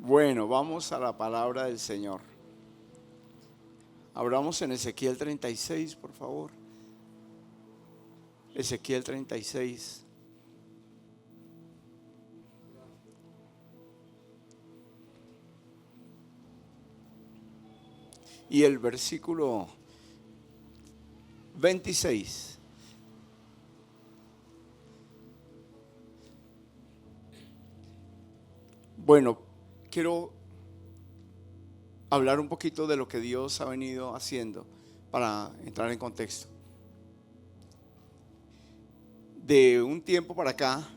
Bueno, vamos a la palabra del Señor. Abramos en Ezequiel 36, por favor. Ezequiel 36. Y el versículo 26. Bueno, quiero hablar un poquito de lo que Dios ha venido haciendo para entrar en contexto. De un tiempo para acá,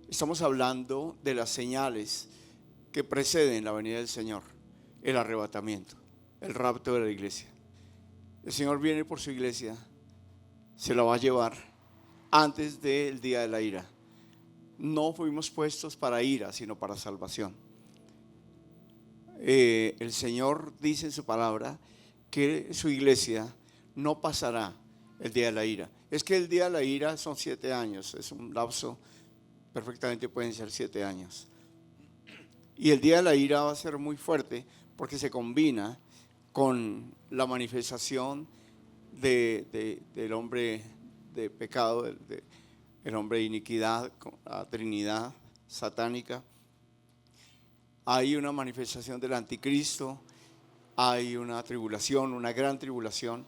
estamos hablando de las señales que preceden la venida del Señor, el arrebatamiento, el rapto de la iglesia. El Señor viene por su iglesia, se la va a llevar antes del día de la ira. No fuimos puestos para ira, sino para salvación. El Señor dice en su palabra que su iglesia no pasará el día de la ira. Es que el día de la ira son 7 años, es un lapso, perfectamente pueden ser 7 años. Y el día de la ira va a ser muy fuerte porque se combina con la manifestación del hombre de pecado, el hombre de iniquidad, la Trinidad satánica. Hay una manifestación del anticristo, hay una tribulación, una gran tribulación,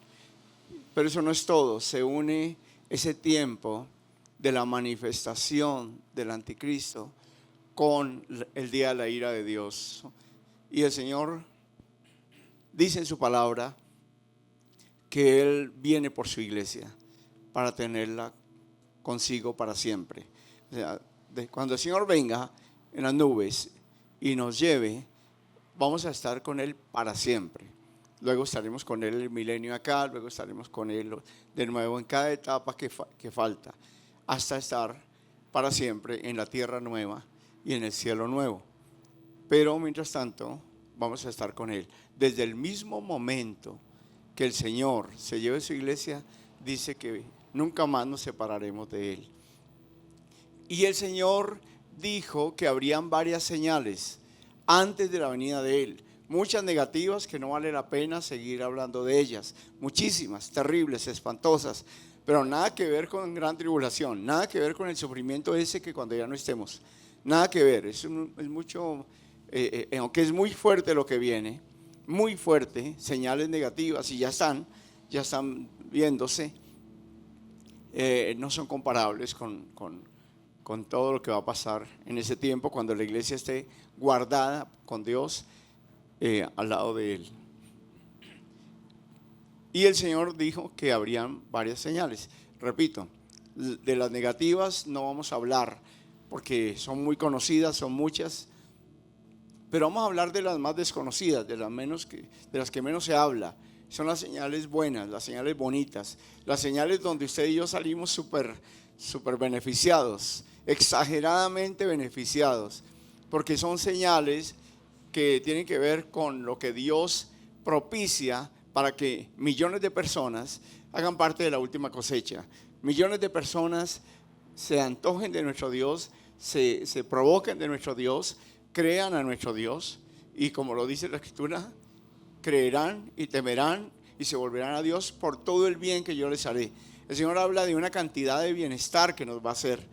pero eso no es todo. Se une ese tiempo de la manifestación del anticristo con el día de la ira de Dios. Y el Señor dice en su palabra que Él viene por su iglesia para tenerla consigo para siempre. O sea, cuando el Señor venga en las nubes y nos lleve, vamos a estar con Él para siempre. Luego estaremos con Él el milenio acá, luego estaremos con Él de nuevo en cada etapa que falta, hasta estar para siempre en la tierra nueva y en el cielo nuevo. Pero mientras tanto, vamos a estar con Él. Desde el mismo momento que el Señor se lleve su iglesia, dice que nunca más nos separaremos de Él. Y el Señor dijo que habrían varias señales antes de la venida de Él. Muchas negativas que no vale la pena seguir hablando de ellas. Muchísimas, terribles, espantosas. Pero nada que ver con gran tribulación. Nada que ver con el sufrimiento ese que cuando ya no estemos. Nada que ver. Es mucho, aunque es muy fuerte lo que viene. Muy fuerte. Señales negativas y ya están viéndose. No son comparables con todo lo que va a pasar en ese tiempo cuando la iglesia esté guardada con Dios al lado de Él. Y el Señor dijo que habrían varias señales. Repito, de las negativas no vamos a hablar porque son muy conocidas, son muchas, pero vamos a hablar de las más desconocidas, de las que menos se habla. Son las señales buenas, las señales bonitas, las señales donde usted y yo salimos súper beneficiados, exageradamente beneficiados, porque son señales que tienen que ver con lo que Dios propicia para que millones de personas hagan parte de la última cosecha. Millones de personas se antojen de nuestro Dios, se provoquen de nuestro Dios, crean a nuestro Dios y, como lo dice la Escritura, creerán y temerán y se volverán a Dios por todo el bien que yo les haré. El Señor habla de una cantidad de bienestar que nos va a hacer.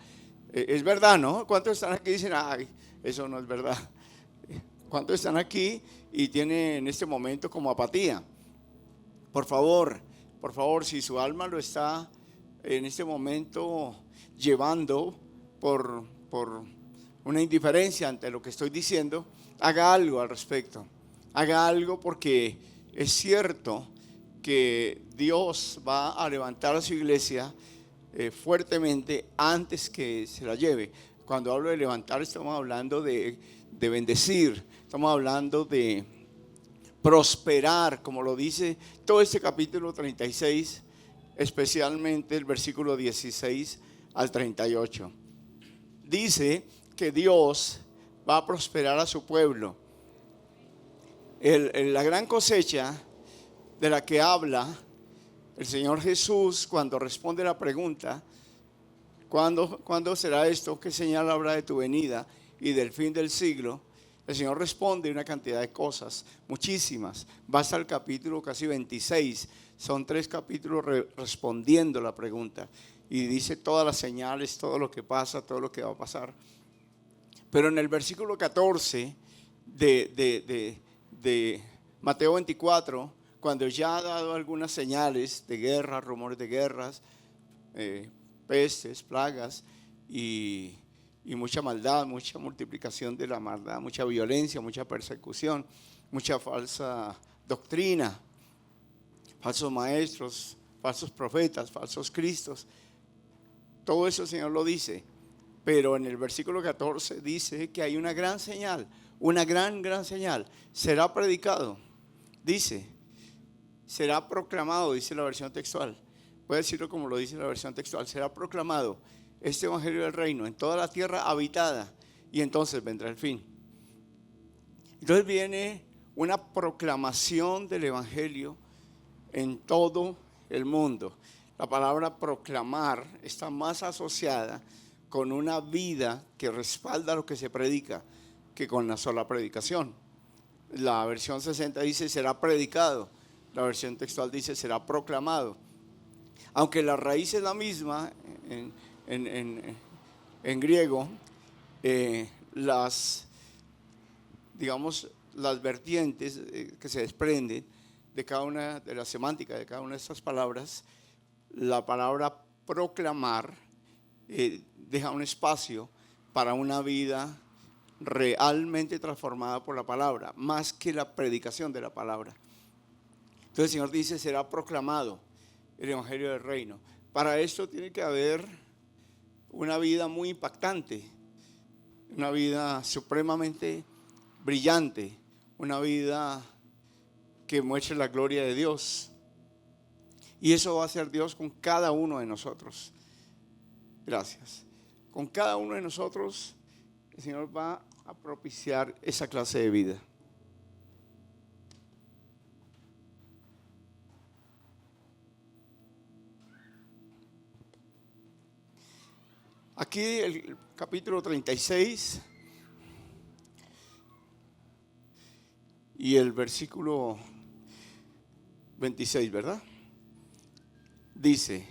Es verdad, ¿no? ¿Cuántos están aquí y dicen, ay, eso no es verdad? ¿Cuántos están aquí y tienen en este momento como apatía? Por favor, si su alma lo está en este momento llevando por una indiferencia ante lo que estoy diciendo, haga algo al respecto. Haga algo porque es cierto que Dios va a levantar a su iglesia fuertemente antes que se la lleve. Cuando hablo de levantar, estamos hablando de bendecir, estamos hablando de prosperar, como lo dice todo este capítulo 36, especialmente el versículo 16 al 38. Dice que Dios va a prosperar a su pueblo. La gran cosecha de la que habla el Señor Jesús cuando responde la pregunta, ¿cuándo será esto? ¿Qué señal habrá de tu venida y del fin del siglo? El Señor responde una cantidad de cosas, muchísimas. Va hasta el capítulo casi 26. Son 3 capítulos respondiendo la pregunta. Y dice todas las señales, todo lo que pasa, todo lo que va a pasar. Pero en el versículo 14 de Mateo 24, cuando ya ha dado algunas señales de guerra, rumores de guerras, pestes, plagas y mucha maldad, mucha multiplicación de la maldad, mucha violencia, mucha persecución, mucha falsa doctrina, falsos maestros, falsos profetas, falsos cristos. Todo eso el Señor lo dice, pero en el versículo 14 dice que hay una gran señal, una gran señal. Será predicado, dice, será proclamado, dice la versión textual. Voy a decirlo como lo dice la versión textual. Será proclamado este evangelio del reino en toda la tierra habitada, y entonces vendrá el fin. Entonces viene una proclamación del evangelio en todo el mundo. La palabra proclamar está más asociada con una vida que respalda lo que se predica que con una sola predicación. La versión 60 dice será predicado, la versión textual dice será proclamado. Aunque la raíz es la misma en griego, las vertientes que se desprenden de cada una de las semánticas de cada una de estas palabras, la palabra proclamar deja un espacio para una vida realmente transformada por la palabra, más que la predicación de la palabra. Entonces el Señor dice, será proclamado el evangelio del reino. Para esto tiene que haber una vida muy impactante, una vida supremamente brillante, una vida que muestre la gloria de Dios. Y eso va a hacer Dios con cada uno de nosotros. Gracias. Con cada uno de nosotros el Señor va a propiciar esa clase de vida. Aquí el capítulo 36 y el versículo 26, ¿verdad? Dice,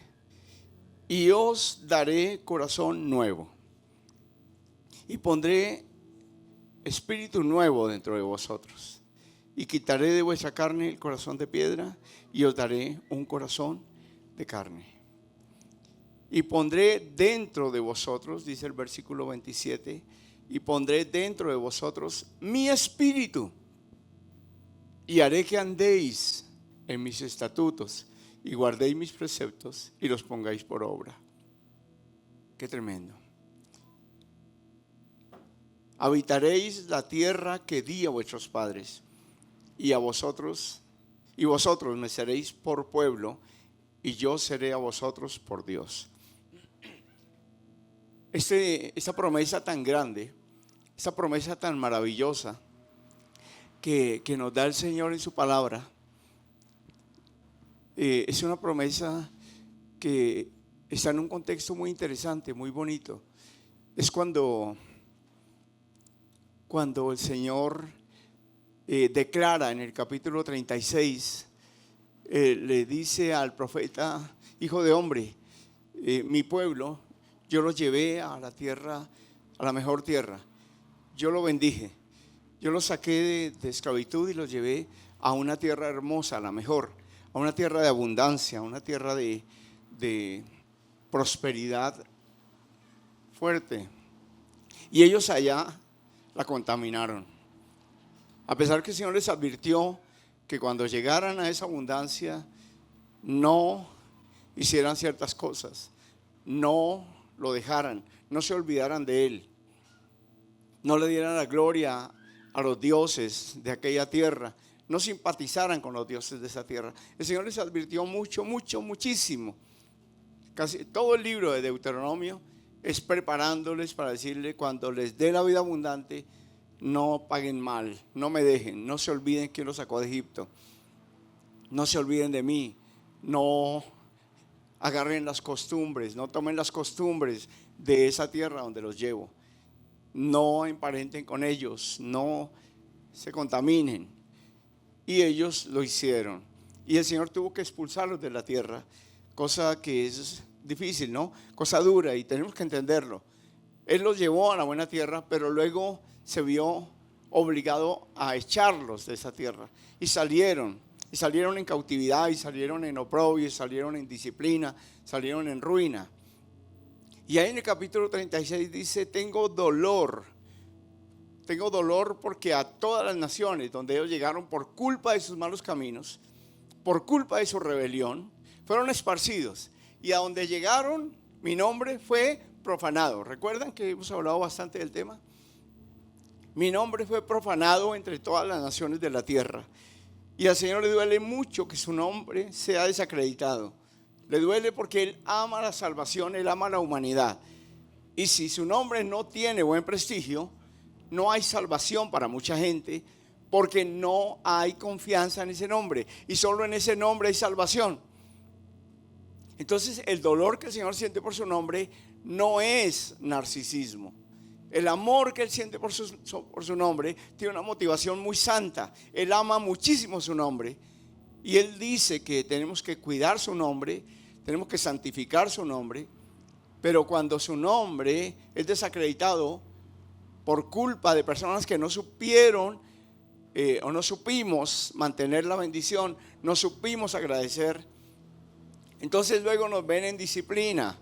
y os daré corazón nuevo y pondré espíritu nuevo dentro de vosotros y quitaré de vuestra carne el corazón de piedra y os daré un corazón de carne. Y pondré dentro de vosotros, dice el versículo 27, y pondré dentro de vosotros mi espíritu y haré que andéis en mis estatutos y guardéis mis preceptos y los pongáis por obra. Qué tremendo. Habitaréis la tierra que di a vuestros padres y vosotros me seréis por pueblo y yo seré a vosotros por Dios. Esta promesa tan grande, esta promesa tan maravillosa que nos da el Señor en su palabra, es una promesa que está en un contexto muy interesante, muy bonito. Es cuando el Señor declara en el capítulo 36, le dice al profeta, hijo de hombre, mi pueblo, yo lo llevé a la tierra, a la mejor tierra. Yo lo bendije. Yo lo saqué de esclavitud y lo llevé a una tierra hermosa, a la mejor, a una tierra de abundancia, a una tierra de prosperidad fuerte. Y ellos allá la contaminaron. A pesar que el Señor les advirtió que cuando llegaran a esa abundancia no hicieran ciertas cosas, no lo dejaran, no se olvidaran de Él, no le dieran la gloria a los dioses de aquella tierra, no simpatizaran con los dioses de esa tierra. El Señor les advirtió muchísimo. Casi todo el libro de Deuteronomio es preparándoles para decirle, cuando les dé la vida abundante, no paguen mal, no me dejen, no se olviden quién los sacó de Egipto, no se olviden de mí, no agarren las costumbres, no tomen las costumbres de esa tierra donde los llevo. no emparenten con ellos, no se contaminen. Y ellos lo hicieron. Y el Señor tuvo que expulsarlos de la tierra, cosa que es difícil, ¿no? Cosa dura, y tenemos que entenderlo. Él los llevó a la buena tierra, pero luego se vio obligado a echarlos de esa tierra. Y salieron en cautividad, y salieron en oprobio, y salieron en disciplina, salieron en ruina. Y ahí en el capítulo 36 dice: tengo dolor porque a todas las naciones donde ellos llegaron por culpa de sus malos caminos, por culpa de su rebelión, fueron esparcidos. Y a donde llegaron, mi nombre fue profanado. ¿Recuerdan que hemos hablado bastante del tema? Mi nombre fue profanado entre todas las naciones de la tierra. Y al Señor le duele mucho que su nombre sea desacreditado. Le duele porque Él ama la salvación, Él ama la humanidad. Y si su nombre no tiene buen prestigio, no hay salvación para mucha gente, porque no hay confianza en ese nombre. Y solo en ese nombre hay salvación. Entonces el dolor que el Señor siente por su nombre no es narcisismo. El amor que Él siente por su nombre tiene una motivación muy santa. Él ama muchísimo su nombre. Y Él dice que tenemos que cuidar su nombre, tenemos que santificar su nombre. Pero cuando su nombre es desacreditado por culpa de personas que no supieron o no supimos mantener la bendición, no supimos agradecer, entonces luego nos ven en disciplina.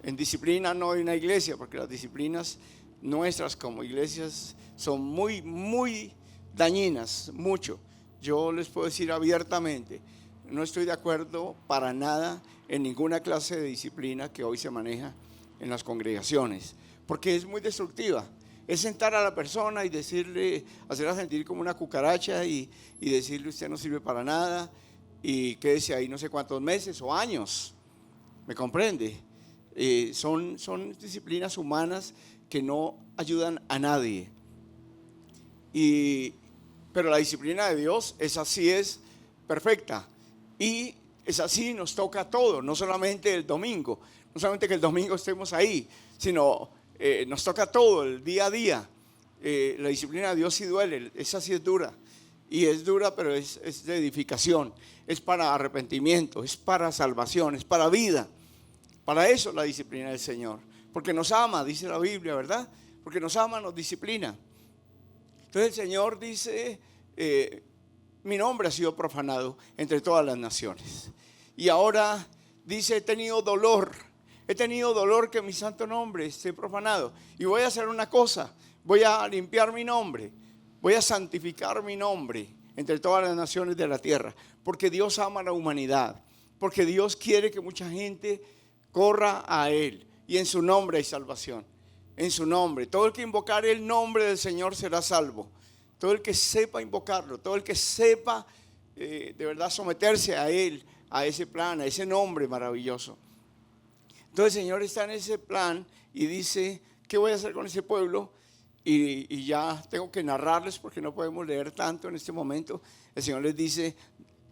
En disciplina no hay una iglesia, porque las disciplinas nuestras como iglesias son muy, muy dañinas, mucho. Yo les puedo decir abiertamente, no estoy de acuerdo para nada en ninguna clase de disciplina que hoy se maneja en las congregaciones, porque es muy destructiva. Es sentar a la persona y decirle, hacerla sentir como una cucaracha y decirle: usted no sirve para nada, y quédese ahí no sé cuántos meses o años. ¿Me comprende? Son disciplinas humanas que no ayudan a nadie. Pero la disciplina de Dios es así, es perfecta. Y es así, nos toca todo, no solamente el domingo, no solamente que el domingo estemos ahí, sino nos toca todo, el día a día. La disciplina de Dios sí duele, esa sí es dura. Y es dura, pero es de edificación, es para arrepentimiento, es para salvación, es para vida. Para eso la disciplina del Señor. Porque nos ama, dice la Biblia, ¿verdad? Porque nos ama, nos disciplina. Entonces el Señor dice: mi nombre ha sido profanado entre todas las naciones. Y ahora dice: he tenido dolor que mi santo nombre esté profanado. Y voy a hacer una cosa: voy a limpiar mi nombre, voy a santificar mi nombre entre todas las naciones de la tierra. Porque Dios ama a la humanidad, porque Dios quiere que mucha gente corra a Él. Y en su nombre hay salvación. En su nombre, todo el que invocar el nombre del Señor será salvo. Todo el que sepa invocarlo, todo el que sepa de verdad someterse a Él, a ese plan, a ese nombre maravilloso. Entonces el Señor está en ese plan y dice: ¿qué voy a hacer con ese pueblo? Y ya tengo que narrarles porque no podemos leer tanto en este momento. El Señor les dice: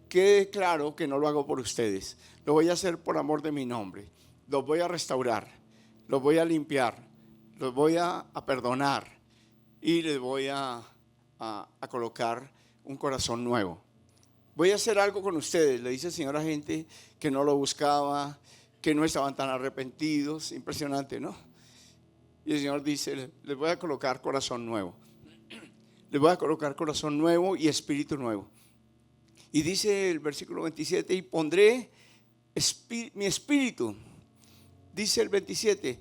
quede claro que no lo hago por ustedes, lo voy a hacer por amor de mi nombre. Los voy a restaurar, los voy a limpiar, los voy a perdonar y les voy a colocar un corazón nuevo. Voy a hacer algo con ustedes, le dice el Señor a gente que no lo buscaba, que no estaban tan arrepentidos. Impresionante, ¿no? Y el Señor dice: les voy a colocar corazón nuevo. Les voy a colocar corazón nuevo y espíritu nuevo. Y dice el versículo 27: y pondré mi espíritu. Dice el 27: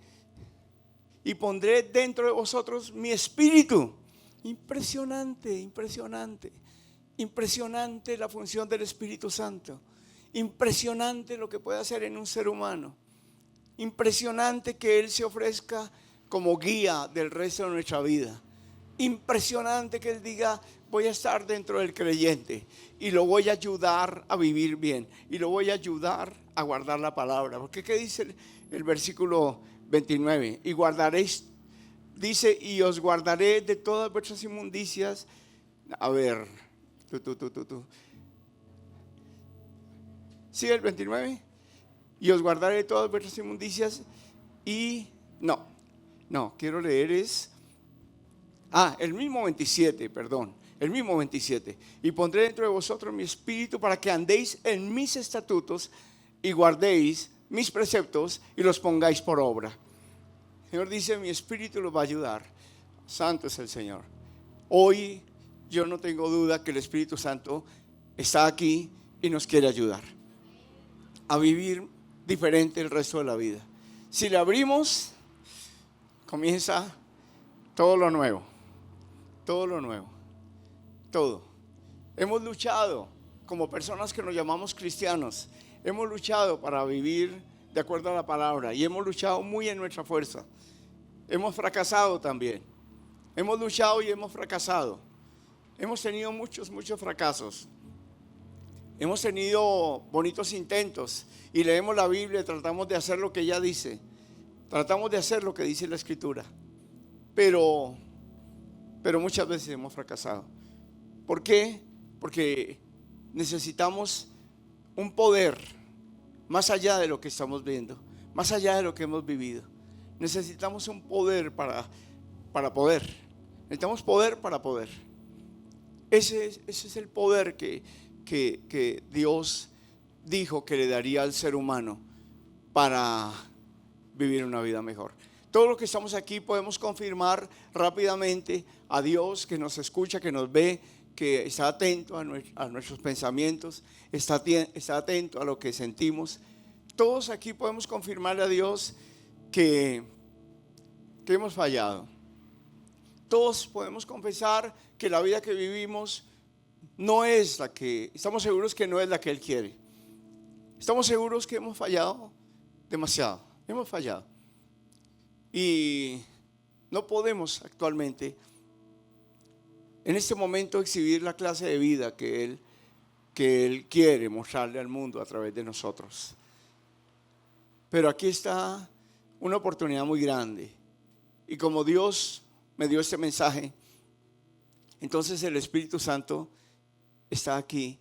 y pondré dentro de vosotros mi espíritu. Impresionante, impresionante. Impresionante la función del Espíritu Santo. Impresionante lo que puede hacer en un ser humano. Impresionante que Él se ofrezca como guía del resto de nuestra vida. Impresionante que Él diga: voy a estar dentro del creyente y lo voy a ayudar a vivir bien y lo voy a ayudar a guardar la palabra. Porque ¿qué dice el versículo 29? Y guardaréis, dice: y os guardaré de todas vuestras inmundicias. A ver, tú. ¿Sigue el 29? Y os guardaré de todas vuestras inmundicias. Y no, quiero leer es El mismo 27, perdón. El mismo 27. Y pondré dentro de vosotros mi espíritu para que andéis en mis estatutos y guardéis mis preceptos y los pongáis por obra. El Señor dice, mi espíritu los va a ayudar. Santo es el Señor. Hoy yo no tengo duda que el Espíritu Santo está aquí y nos quiere ayudar a vivir diferente el resto de la vida. Si le abrimos, comienza todo lo nuevo. Todo lo nuevo. Todo. Hemos luchado como personas que nos llamamos cristianos. Hemos luchado para vivir de acuerdo a la palabra y hemos luchado muy en nuestra fuerza. Hemos fracasado también. Hemos luchado y hemos fracasado. Hemos tenido muchos fracasos. Hemos tenido bonitos intentos y leemos la Biblia y tratamos de hacer lo que ella dice. Tratamos de hacer lo que dice la Escritura. Pero muchas veces hemos fracasado. ¿Por qué? Porque necesitamos un poder más allá de lo que estamos viendo, más allá de lo que hemos vivido. Necesitamos un poder para poder. Necesitamos poder para poder. Ese es el poder que Dios dijo que le daría al ser humano para vivir una vida mejor. Todos los que estamos aquí podemos confirmar rápidamente a Dios que nos escucha, que nos ve, que está atento a nuestros pensamientos, está atento a lo que sentimos. Todos aquí podemos confirmarle a Dios que hemos fallado. Todos podemos confesar que la vida que vivimos no es la que, estamos seguros que no es la que Él quiere. Estamos seguros que hemos fallado demasiado, hemos fallado. Y no podemos actualmente, en este momento, exhibir la clase de vida que Él quiere mostrarle al mundo a través de nosotros. Pero aquí está una oportunidad muy grande. Y como Dios me dio este mensaje, entonces el Espíritu Santo está aquí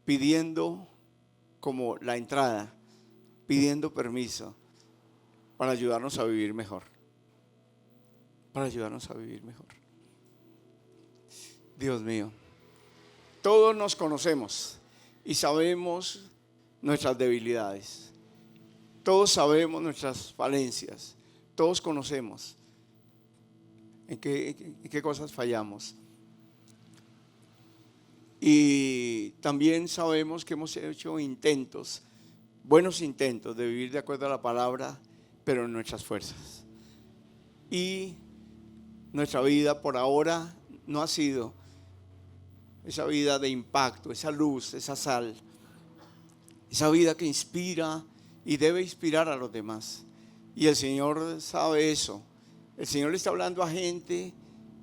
pidiendo como la entrada, pidiendo permiso para ayudarnos a vivir mejor. Para ayudarnos a vivir mejor. Dios mío, todos nos conocemos y sabemos nuestras debilidades. Todos sabemos nuestras falencias. Todos conocemos en qué cosas fallamos. Y también sabemos que hemos hecho intentos, buenos intentos de vivir de acuerdo a la palabra, pero en nuestras fuerzas. Y nuestra vida por ahora no ha sido esa vida de impacto, esa luz, esa sal, esa vida que inspira y debe inspirar a los demás. Y el Señor sabe eso. El Señor le está hablando a gente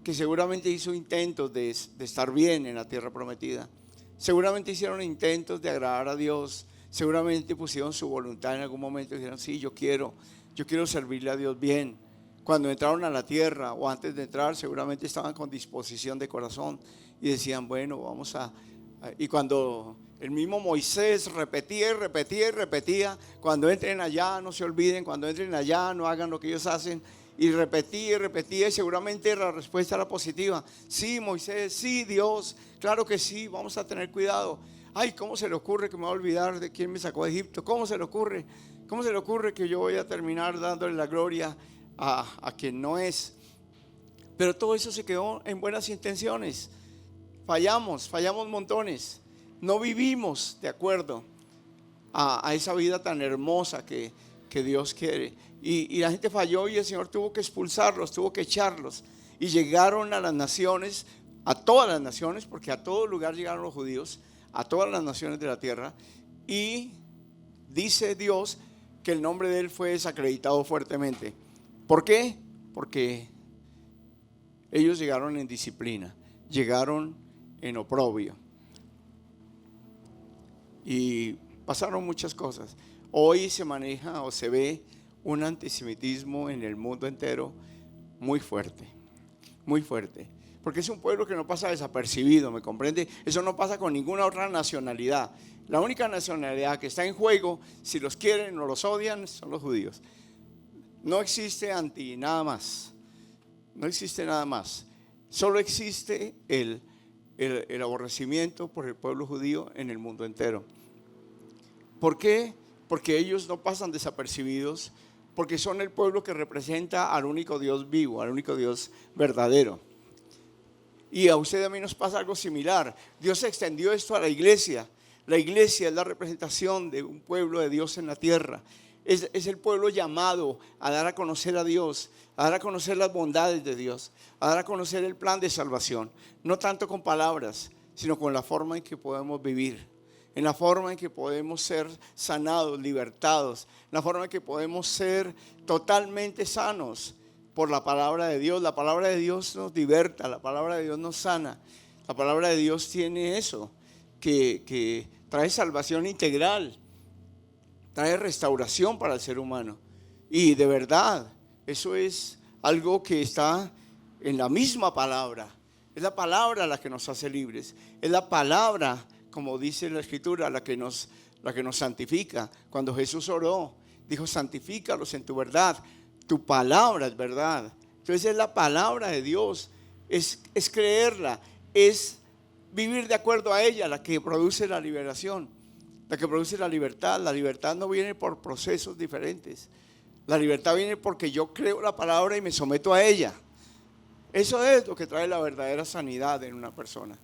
que seguramente hizo intentos de estar bien en la tierra prometida. Seguramente hicieron intentos de agradar a Dios. Seguramente pusieron su voluntad en algún momento y dijeron, sí, yo quiero servirle a Dios bien. Cuando entraron a la tierra o antes de entrar, seguramente estaban con disposición de corazón y decían, bueno, vamos a... Y cuando el mismo Moisés repetía y repetía y repetía, cuando entren allá no se olviden, cuando entren allá no hagan lo que ellos hacen, y repetía y seguramente la respuesta era positiva. Sí, Moisés, sí, Dios, claro que sí, vamos a tener cuidado. Ay, ¿cómo se le ocurre que me voy a olvidar de quién me sacó de Egipto? ¿Cómo se le ocurre que yo voy a terminar dándole la gloria a quien no es? Pero todo eso se quedó en buenas intenciones. Fallamos montones. No vivimos de acuerdo a esa vida tan hermosa que Dios quiere. Y la gente falló y el Señor tuvo que expulsarlos, tuvo que echarlos. Y llegaron a las naciones, a todas las naciones, porque a todo lugar llegaron los judíos, a todas las naciones de la tierra. Y dice Dios que el nombre de Él fue desacreditado fuertemente. ¿Por qué? Porque ellos llegaron en disciplina, llegaron en oprobio. Y pasaron muchas cosas. Hoy se maneja o se ve un antisemitismo en el mundo entero muy fuerte, porque es un pueblo que no pasa desapercibido, ¿me comprende? Eso no pasa con ninguna otra nacionalidad. La única nacionalidad que está en juego, si los quieren o los odian, son los judíos. No existe nada más, no existe nada más. Solo existe el aborrecimiento por el pueblo judío en el mundo entero. ¿Por qué? Porque ellos no pasan desapercibidos, porque son el pueblo que representa al único Dios vivo, al único Dios verdadero. Y a usted y a mí nos pasa algo similar. Dios extendió esto a la iglesia. La iglesia es la representación de un pueblo de Dios en la tierra. Es el pueblo llamado a dar a conocer a Dios, a dar a conocer las bondades de Dios, a dar a conocer el plan de salvación. No tanto con palabras, sino con la forma en que podemos vivir, en la forma en que podemos ser sanados, libertados, en la forma en que podemos ser totalmente sanos por la palabra de Dios. La palabra de Dios nos liberta, la palabra de Dios nos sana. La palabra de Dios tiene eso, que trae salvación integral, trae restauración para el ser humano. Y de verdad, eso es algo que está en la misma palabra. Es la palabra la que nos hace libres. Es la palabra, como dice la Escritura, la que nos santifica. Cuando Jesús oró, dijo: santifícalos en tu verdad. Tu palabra es verdad. Entonces es la palabra de Dios. Es creerla. Es vivir de acuerdo a ella, la que produce la liberación, la que produce la libertad. La libertad no viene por procesos diferentes. La libertad viene porque yo creo la palabra y me someto a ella. Eso es lo que trae la verdadera sanidad en una persona.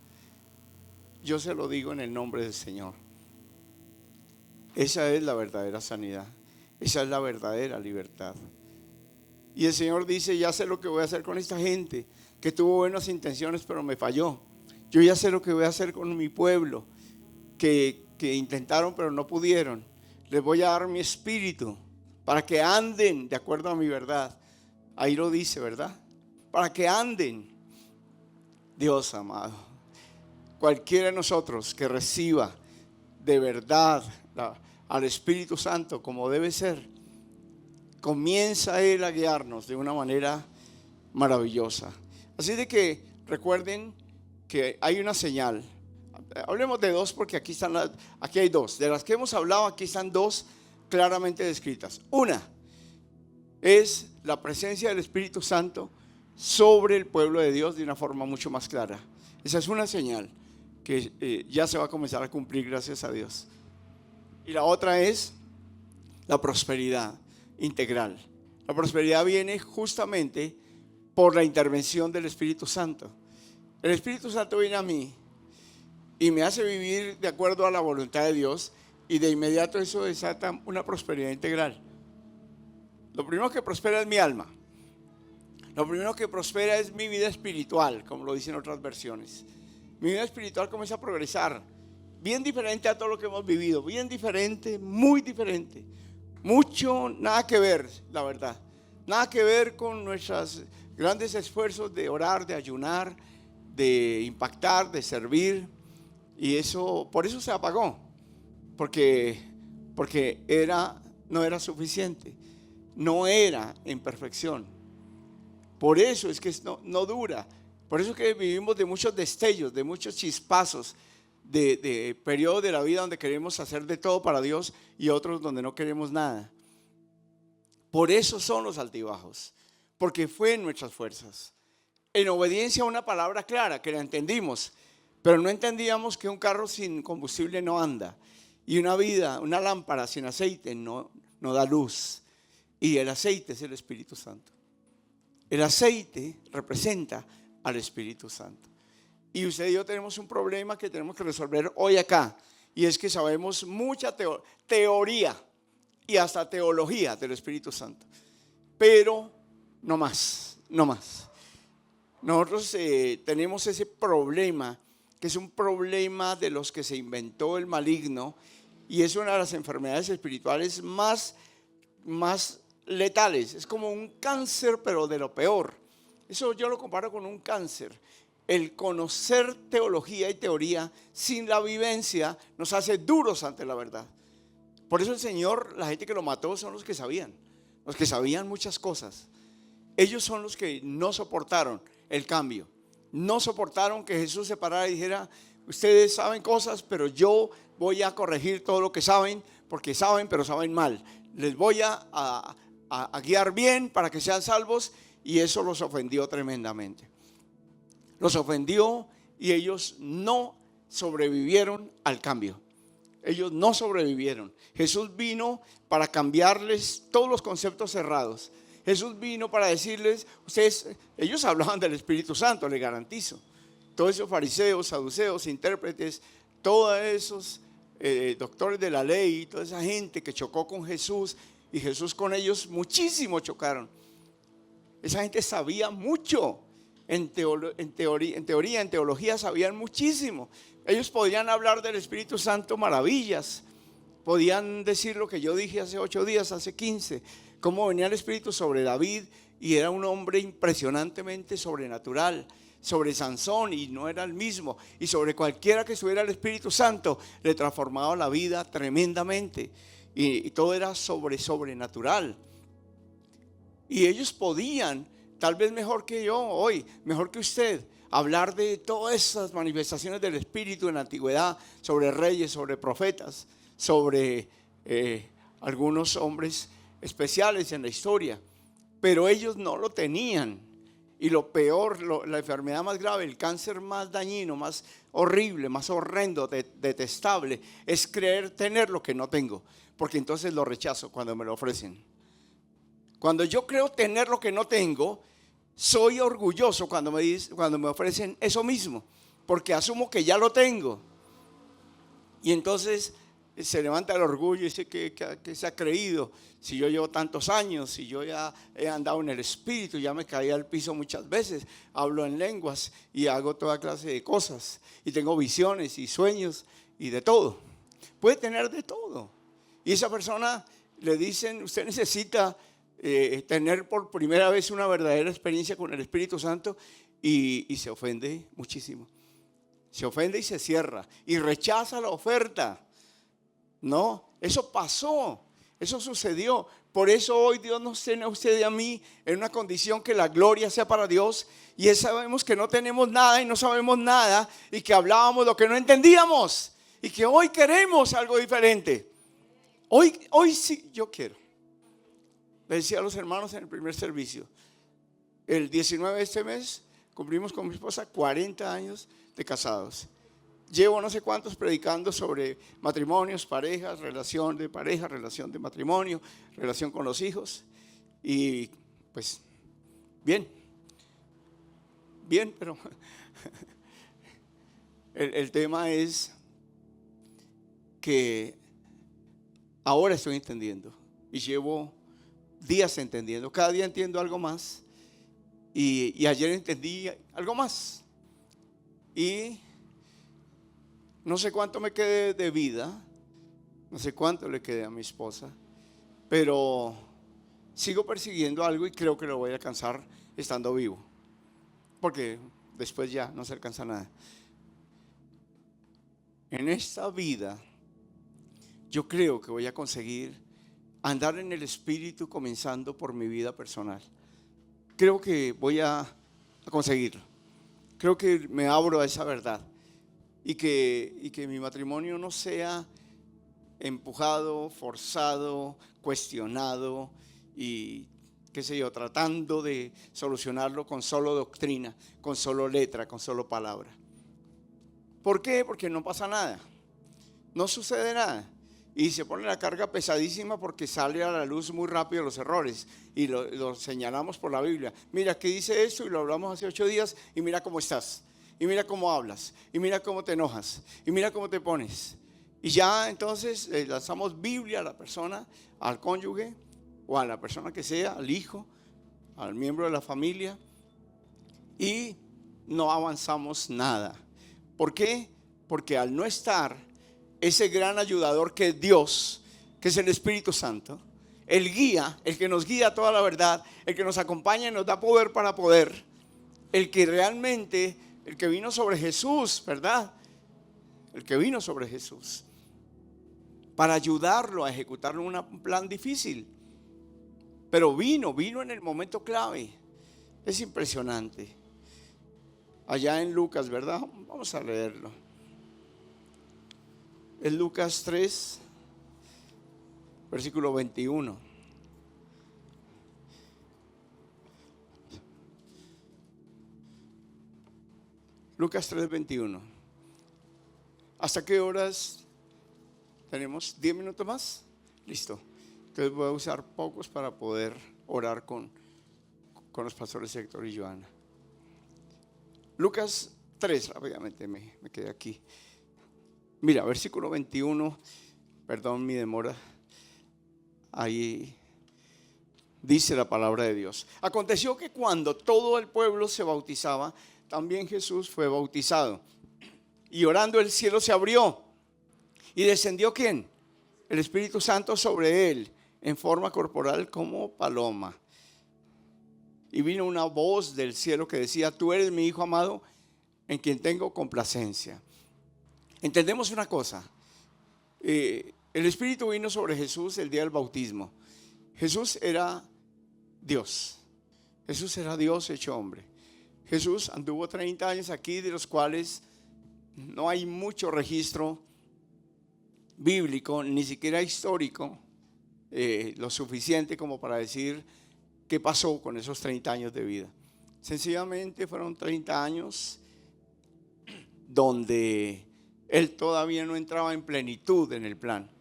Yo se lo digo en el nombre del Señor. Esa es la verdadera sanidad. Esa es la verdadera libertad. Y el Señor dice: ya sé lo que voy a hacer con esta gente que tuvo buenas intenciones pero me falló. Yo ya sé lo que voy a hacer con mi pueblo que intentaron pero no pudieron. Les voy a dar mi espíritu para que anden de acuerdo a mi verdad. Ahí lo dice, ¿verdad? Para que anden. Dios amado, cualquiera de nosotros que reciba de verdad al Espíritu Santo como debe ser, comienza Él a guiarnos de una manera maravillosa. Así de que recuerden que hay una señal. Hablemos de dos, porque aquí hay dos. De las que hemos hablado, aquí están dos claramente descritas. Una es la presencia del Espíritu Santo sobre el pueblo de Dios de una forma mucho más clara. Esa es una señal que ya se va a comenzar a cumplir, gracias a Dios. Y la otra es la prosperidad integral. La prosperidad viene justamente por la intervención del Espíritu Santo. El Espíritu Santo viene a mí y me hace vivir de acuerdo a la voluntad de Dios, y de inmediato eso desata una prosperidad integral. Lo primero que prospera es mi alma. Lo primero que prospera es mi vida espiritual, como lo dicen otras versiones. Mi vida espiritual comienza a progresar, bien diferente a todo lo que hemos vivido, bien diferente, muy diferente. Mucho, nada que ver, la verdad. Nada que ver con nuestros grandes esfuerzos de orar, de ayunar, de impactar, de servir. Y eso, por eso se apagó, porque no era suficiente, no era en perfección. Por eso es que no dura. Por eso es que vivimos de muchos destellos, de muchos chispazos, de periodos de la vida donde queremos hacer de todo para Dios y otros donde no queremos nada. Por eso son los altibajos, porque fue en nuestras fuerzas, en obediencia a una palabra clara que la entendimos, pero no entendíamos que un carro sin combustible no anda, y una lámpara sin aceite no da luz, y el aceite es el Espíritu Santo. El aceite representa al Espíritu Santo. Y usted y yo tenemos un problema que tenemos que resolver hoy acá, y es que sabemos mucha teoría y hasta teología del Espíritu Santo, pero no más. Nosotros tenemos ese problema, que es un problema de los que se inventó el maligno, y es una de las enfermedades espirituales más letales. Es como un cáncer, pero de lo peor. Eso yo lo comparo con un cáncer. El conocer teología y teoría sin la vivencia nos hace duros ante la verdad. Por eso el Señor, la gente que lo mató son los que sabían muchas cosas. Ellos son los que no soportaron el cambio, no soportaron que Jesús se parara y dijera: ustedes saben cosas, pero yo voy a corregir todo lo que saben, porque saben, pero saben mal. Les voy a guiar bien para que sean salvos, y eso los ofendió tremendamente. Los ofendió y ellos no sobrevivieron al cambio. Ellos no sobrevivieron. Jesús vino para cambiarles todos los conceptos cerrados. Jesús vino para decirles, ellos hablaban del Espíritu Santo, les garantizo. Todos esos fariseos, saduceos, intérpretes, todos esos doctores de la ley, toda esa gente que chocó con Jesús y Jesús con ellos, muchísimo chocaron. Esa gente sabía mucho. En teología sabían muchísimo. Ellos podían hablar del Espíritu Santo maravillas. Podían decir lo que yo dije hace 8 días, hace 15. Cómo venía el Espíritu sobre David y era un hombre impresionantemente sobrenatural. Sobre Sansón y no era el mismo. Y sobre cualquiera que estuviera el Espíritu Santo le transformaba la vida tremendamente. Y todo era sobrenatural. Y ellos podían, tal vez mejor que yo hoy, mejor que usted, hablar de todas esas manifestaciones del Espíritu en la antigüedad, sobre reyes, sobre profetas, sobre algunos hombres especiales en la historia. Pero ellos no lo tenían. Y lo peor, la enfermedad más grave, el cáncer más dañino, más horrible, más horrendo, detestable, es creer tener lo que no tengo. Porque entonces lo rechazo cuando me lo ofrecen. Cuando yo creo tener lo que no tengo, soy orgulloso cuando me ofrecen eso mismo, porque asumo que ya lo tengo. Y entonces se levanta el orgullo y dice que se ha creído. Si yo llevo tantos años, si yo ya he andado en el Espíritu, ya me caí al piso muchas veces, hablo en lenguas y hago toda clase de cosas, y tengo visiones y sueños y de todo. Puede tener de todo. Y esa persona le dicen, usted necesita tener por primera vez una verdadera experiencia con el Espíritu Santo, y se ofende muchísimo. Se ofende y se cierra y rechaza la oferta. No, eso pasó, eso sucedió. Por eso hoy Dios nos tiene a usted y a mí en una condición que la gloria sea para Dios. Y sabemos que no tenemos nada y no sabemos nada, y que hablábamos lo que no entendíamos, y que hoy queremos algo diferente. Hoy sí yo quiero. Le decía a los hermanos en el primer servicio, el 19 de este mes cumplimos con mi esposa 40 años de casados. Llevo no sé cuántos predicando sobre matrimonios, parejas, relación de pareja, relación de matrimonio, relación con los hijos. Y pues bien, pero el tema es que ahora estoy entendiendo y llevo días entendiendo. Cada día entiendo algo más, y ayer entendí algo más. Y no sé cuánto me quede de vida, no sé cuánto le quede a mi esposa, pero sigo persiguiendo algo y creo que lo voy a alcanzar estando vivo, porque después ya no se alcanza nada. En esta vida yo creo que voy a conseguir andar en el Espíritu, comenzando por mi vida personal. Creo que voy a conseguirlo. Creo que me abro a esa verdad. Y que mi matrimonio no sea empujado, forzado, cuestionado y qué sé yo, tratando de solucionarlo con solo doctrina, con solo letra, con solo palabra. ¿Por qué? Porque no pasa nada, no sucede nada. Y se pone la carga pesadísima porque sale a la luz muy rápido los errores, y lo señalamos por la Biblia. Mira, aquí dice esto y lo hablamos hace 8 días, y mira cómo estás. Y mira cómo hablas, y mira cómo te enojas, y mira cómo te pones. Y ya entonces lanzamos Biblia a la persona, al cónyuge, o a la persona que sea, al hijo, al miembro de la familia, y no avanzamos nada. ¿Por qué? Porque al no estar ese gran ayudador que es Dios, que es el Espíritu Santo, el guía, el que nos guía a toda la verdad, el que nos acompaña y nos da poder para poder, el que realmente... El que vino sobre Jesús, ¿verdad? El que vino sobre Jesús para ayudarlo a ejecutar un plan difícil. Pero vino en el momento clave. Es impresionante. Allá en Lucas, ¿verdad? Vamos a leerlo. En Lucas 3, versículo 21. Lucas 3:21. ¿Hasta qué horas tenemos? ¿10 minutos más? Listo. Entonces voy a usar pocos para poder orar con los pastores Héctor y Joana. Lucas 3, rápidamente me quedé aquí. Mira, versículo 21, perdón mi demora. Ahí dice la palabra de Dios. Aconteció que cuando todo el pueblo se bautizaba, también Jesús fue bautizado. Y orando el cielo se abrió. ¿Y descendió quién? El Espíritu Santo sobre él, en forma corporal como paloma. Y vino una voz del cielo que decía: tú eres mi Hijo amado, en quien tengo complacencia. Entendemos una cosa. El Espíritu vino sobre Jesús el día del bautismo. Jesús era Dios. Jesús era Dios hecho hombre. Jesús anduvo 30 años aquí, de los cuales no hay mucho registro bíblico, ni siquiera histórico, lo suficiente como para decir qué pasó con esos 30 años de vida. Sencillamente fueron 30 años donde él todavía no entraba en plenitud en el plan.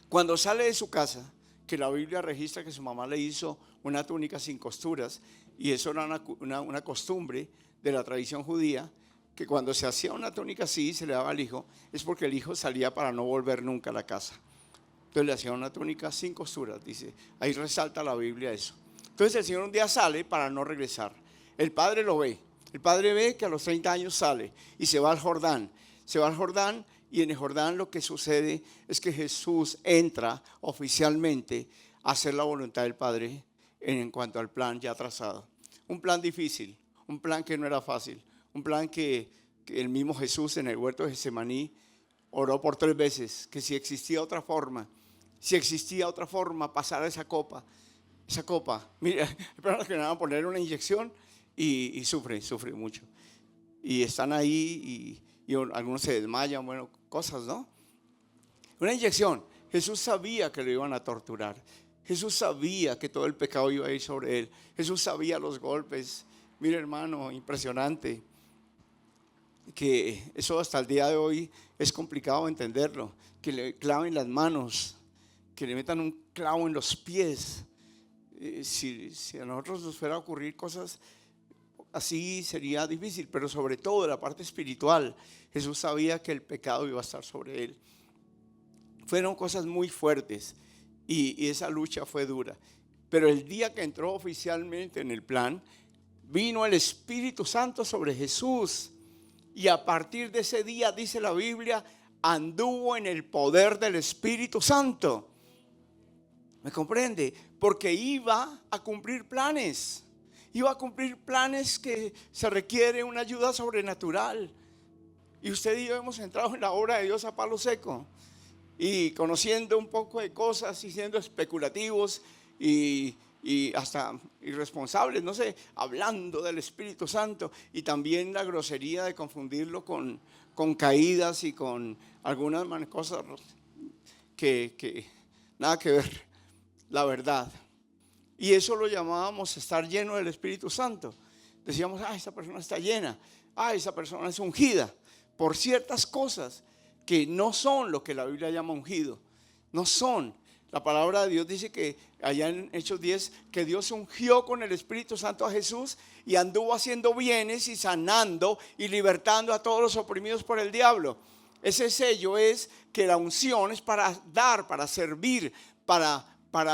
Cuando sale de su casa, que la Biblia registra que su mamá le hizo una túnica sin costuras, y eso era una costumbre de la tradición judía, que cuando se hacía una túnica así se le daba al hijo, es porque el hijo salía para no volver nunca a la casa. Entonces le hacían una túnica sin costuras, dice, ahí resalta la Biblia eso. Entonces el Señor un día sale para no regresar. El padre lo ve. El padre ve que a los 30 años sale y se va al Jordán. Se va al Jordán, y en el Jordán lo que sucede es que Jesús entra oficialmente a hacer la voluntad del Padre en cuanto al plan ya trazado. Un plan difícil, un plan que no era fácil, un plan que el mismo Jesús en el huerto de Getsemaní oró por 3 veces, que si existía otra forma pasar esa copa, mira, esperan que me van a poner una inyección y sufre mucho. Y están ahí y algunos se desmayan, bueno, cosas, ¿no? Una inyección. Jesús sabía que lo iban a torturar. Jesús sabía que todo el pecado iba a ir sobre él. Jesús sabía los golpes. Mira, hermano, impresionante. Que eso hasta el día de hoy es complicado entenderlo. Que le claven las manos, que le metan un clavo en los pies. Si a nosotros nos fuera a ocurrir cosas así sería difícil, pero sobre todo la parte espiritual, Jesús sabía que el pecado iba a estar sobre él. Fueron cosas muy fuertes y esa lucha fue dura. Pero el día que entró oficialmente en el plan, vino el Espíritu Santo sobre Jesús, y a partir de ese día, dice la Biblia, anduvo en el poder del Espíritu Santo. ¿Me comprende? Porque iba a cumplir planes. Iba a cumplir planes que se requiere una ayuda sobrenatural. Y usted y yo hemos entrado en la obra de Dios a palo seco, y conociendo un poco de cosas y siendo especulativos y hasta irresponsables, no sé, hablando del Espíritu Santo, y también la grosería de confundirlo con caídas y con algunas cosas que nada que ver, la verdad. Y eso lo llamábamos estar lleno del Espíritu Santo. Decíamos, esa persona está llena, esa persona es ungida por ciertas cosas que no son lo que la Biblia llama ungido. No son. La palabra de Dios dice que allá en Hechos 10, que Dios ungió con el Espíritu Santo a Jesús y anduvo haciendo bienes y sanando y libertando a todos los oprimidos por el diablo. Ese sello es que la unción es para dar, para servir, para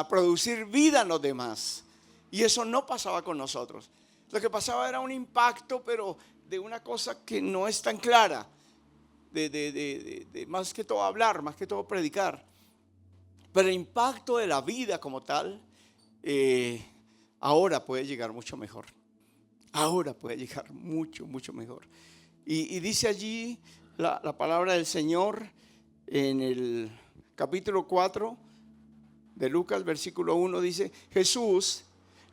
producir vida en los demás. Y eso no pasaba con nosotros. Lo que pasaba era un impacto, pero de una cosa que no es tan clara, de más que todo hablar, más que todo predicar. Pero el impacto de la vida como tal, ahora puede llegar mucho mejor. Ahora puede llegar mucho, mucho mejor. Y dice allí la palabra del Señor en el capítulo 4 de Lucas, versículo 1, dice: Jesús,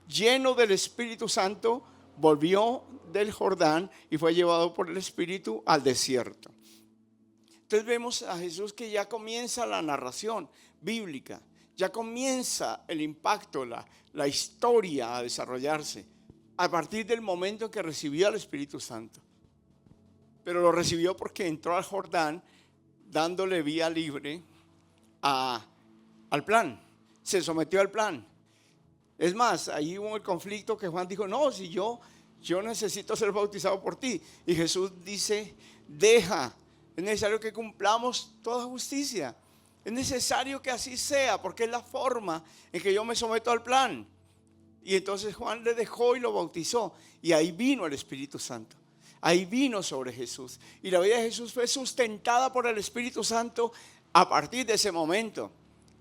lleno del Espíritu Santo, volvió del Jordán y fue llevado por el Espíritu al desierto. Entonces vemos a Jesús que ya comienza la narración bíblica, ya comienza el impacto, la historia a desarrollarse a partir del momento en que recibió al Espíritu Santo. pero lo recibió porque entró al Jordán dándole vía libre al plan. Se sometió al plan. Es más, ahí hubo el conflicto que Juan dijo, no, si yo necesito ser bautizado por ti. Y Jesús dice, deja, es necesario que cumplamos toda justicia. Es necesario que así sea, porque es la forma en que yo me someto al plan. Y entonces Juan le dejó y lo bautizó. Y ahí vino el Espíritu Santo. Ahí vino sobre Jesús. Y la vida de Jesús fue sustentada por el Espíritu Santo a partir de ese momento.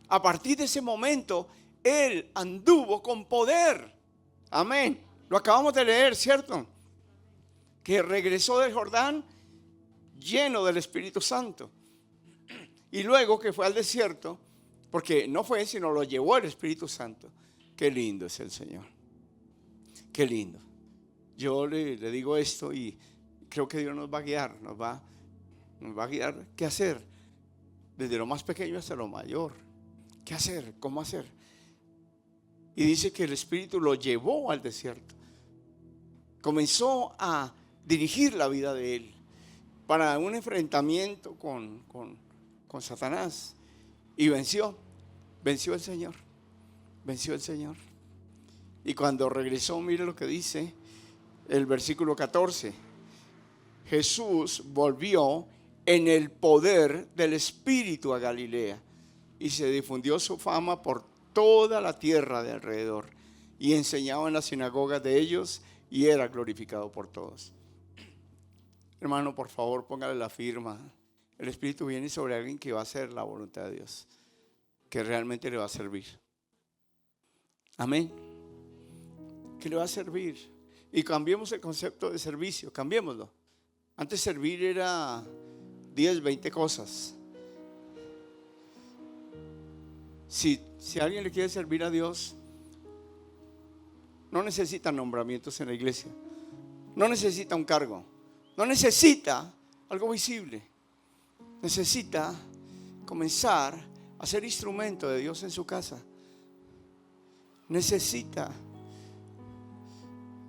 A partir de ese momento, Él anduvo con poder. Amén. Lo acabamos de leer, ¿cierto? Que regresó del Jordán lleno del Espíritu Santo. Y luego que fue al desierto, porque no fue, sino lo llevó el Espíritu Santo. Qué lindo es el Señor. Qué lindo. Yo le digo esto y creo que Dios nos va a guiar, nos va a guiar qué hacer, desde lo más pequeño hasta lo mayor. ¿Qué hacer? ¿Cómo hacer? Y dice que el Espíritu lo llevó al desierto. Comenzó a dirigir la vida de él para un enfrentamiento con Satanás. Y venció el Señor. Venció el Señor. Y cuando regresó, mire lo que dice el versículo 14. Jesús volvió en el poder del Espíritu a Galilea y se difundió su fama por toda la tierra de alrededor, y enseñaba en las sinagogas de ellos y era glorificado por todos. Hermano, por favor, póngale la firma. El Espíritu viene sobre alguien que va a hacer la voluntad de Dios, que realmente le va a servir. Amén. Que le va a servir. Y cambiemos el concepto de servicio, cambiémoslo. Antes servir era 10, 20 cosas. Si alguien le quiere servir a Dios, no necesita nombramientos en la iglesia, no necesita un cargo, no necesita algo visible. Necesita comenzar a ser instrumento de Dios en su casa. Necesita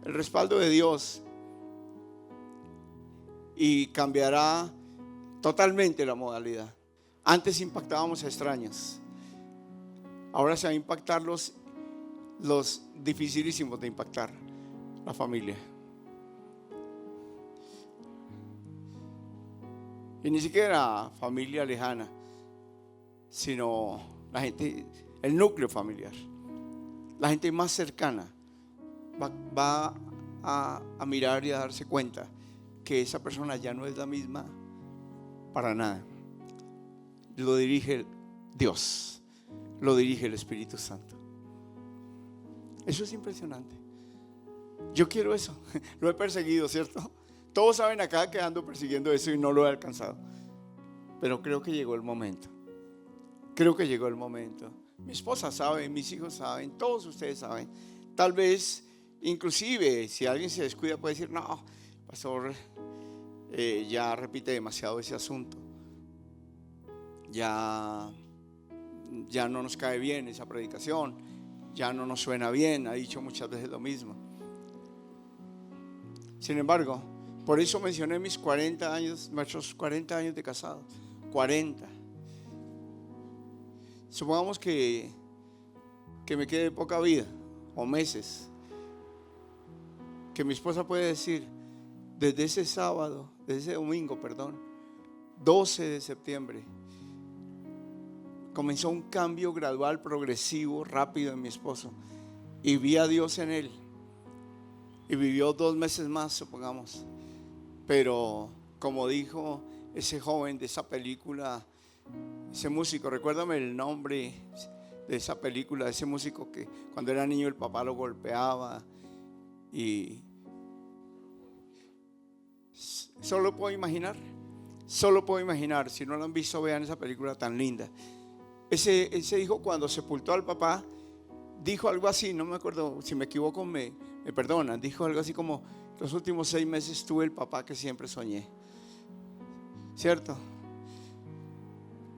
el respaldo de Dios y cambiará totalmente la modalidad. Antes impactábamos a extraños, ahora se va a impactar los dificilísimos de impactar, la familia. Y ni siquiera familia lejana, sino la gente, el núcleo familiar, la gente más cercana va a mirar y a darse cuenta que esa persona ya no es la misma para nada. Lo dirige Dios, lo dirige el Espíritu Santo. Eso es impresionante. Yo quiero eso. Lo he perseguido, ¿cierto? Todos saben acá que ando persiguiendo eso y no lo he alcanzado. Pero creo que llegó el momento. Creo que llegó el momento. Mi esposa sabe, mis hijos saben, todos ustedes saben. Tal vez, inclusive, si alguien se descuida puede decir, no, pastor, ya repite demasiado ese asunto. Ya no nos cae bien esa predicación. Ya no nos suena bien, ha dicho muchas veces lo mismo. Sin embargo, por eso mencioné mis 40 años, nuestros 40 años de casados. 40. Supongamos que me quede poca vida o meses. Que mi esposa puede decir, desde ese sábado, desde ese domingo, 12 de septiembre, comenzó un cambio gradual, progresivo, rápido en mi esposo. Y vi a Dios en él. Y vivió 2 meses más, supongamos. Pero como dijo ese joven de esa película, ese músico, recuérdame el nombre de esa película, de ese músico que cuando era niño el papá lo golpeaba. Y solo puedo imaginar, si no lo han visto, vean esa película tan linda. Ese hijo, cuando sepultó al papá, dijo algo así, no me acuerdo, si me equivoco me perdonan, dijo algo así como: los últimos 6 meses tuve el papá que siempre soñé, ¿cierto?